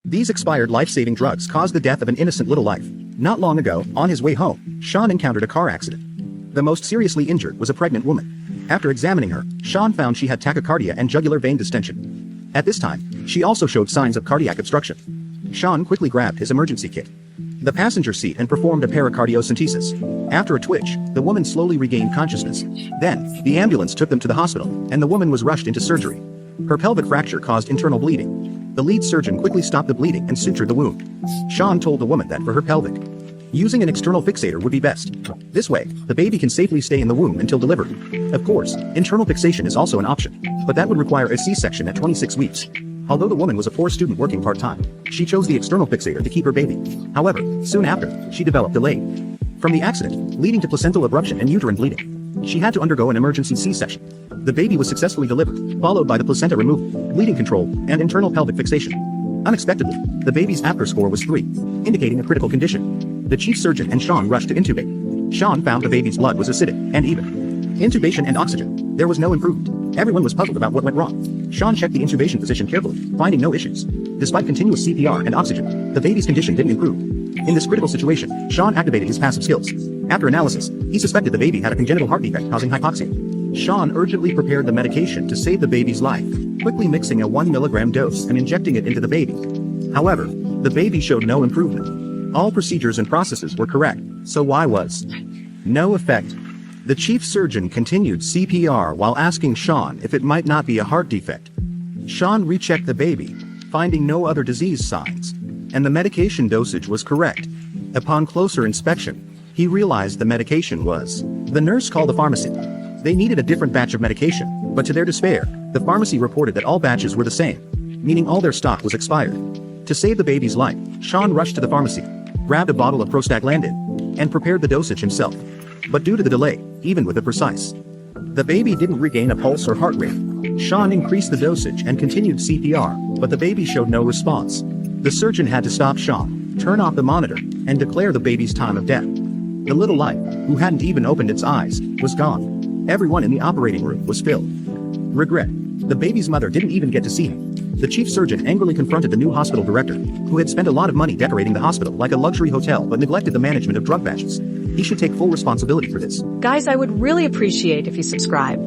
These expired life-saving drugs caused the death of an innocent little life. Not long ago, on his way home, Sean encountered a car accident. The most seriously injured was a pregnant woman. After examining her, Sean found she had tachycardia and jugular vein distension. At this time, she also showed signs of cardiac obstruction. Sean quickly grabbed his emergency kit, the passenger seat, and performed a pericardiocentesis. After a twitch, the woman slowly regained consciousness. Then, the ambulance took them to the hospital, and the woman was rushed into surgery. Her pelvic fracture caused internal bleeding. The lead surgeon quickly stopped the bleeding and sutured the wound. Sean told the woman that for her pelvic, using an external fixator would be best. This way, the baby can safely stay in the womb until delivery. Of course, internal fixation is also an option, but that would require a C-section at 26 weeks. Although the woman was a poor student working part-time, she chose the external fixator to keep her baby. However, soon after, she developed delay from the accident, leading to placental abruption and uterine bleeding. She had to undergo an emergency C-section. The baby was successfully delivered, followed by the placenta removal, bleeding control, and internal pelvic fixation. Unexpectedly, the baby's Apgar score was 3, indicating a critical condition. The chief surgeon and Sean rushed to intubate. Sean found the baby's blood was acidic, and even intubation and oxygen, there was no improvement. Everyone was puzzled about what went wrong. Sean checked the intubation position carefully, finding no issues. Despite continuous CPR and oxygen, the baby's condition didn't improve. In this critical situation, Sean activated his passive skills. After analysis, he suspected the baby had a congenital heart defect causing hypoxia. Sean urgently prepared the medication to save the baby's life, quickly mixing a 1 milligram dose and injecting it into the baby. However, the baby showed no improvement. All procedures and processes were correct, so why was no effect? The chief surgeon continued CPR while asking Sean if it might not be a heart defect. Sean rechecked the baby, finding no other disease signs, and the medication dosage was correct. Upon closer inspection, he realized the medication was. The nurse called the pharmacy. They needed a different batch of medication, but to their despair, the pharmacy reported that all batches were the same, meaning all their stock was expired. To save the baby's life, Sean rushed to the pharmacy, grabbed a bottle of prostaglandin, and prepared the dosage himself. But due to the delay, even with the precise, the baby didn't regain a pulse or heart rate. Sean increased the dosage and continued CPR, but the baby showed no response. The surgeon had to stop Sean, turn off the monitor, and declare the baby's time of death. The little life, who hadn't even opened its eyes, was gone. Everyone in the operating room was filled with regret. The baby's mother didn't even get to see him. The chief surgeon angrily confronted the new hospital director, who had spent a lot of money decorating the hospital like a luxury hotel but neglected the management of drug batches. He should take full responsibility for this. Guys, I would really appreciate if you subscribe.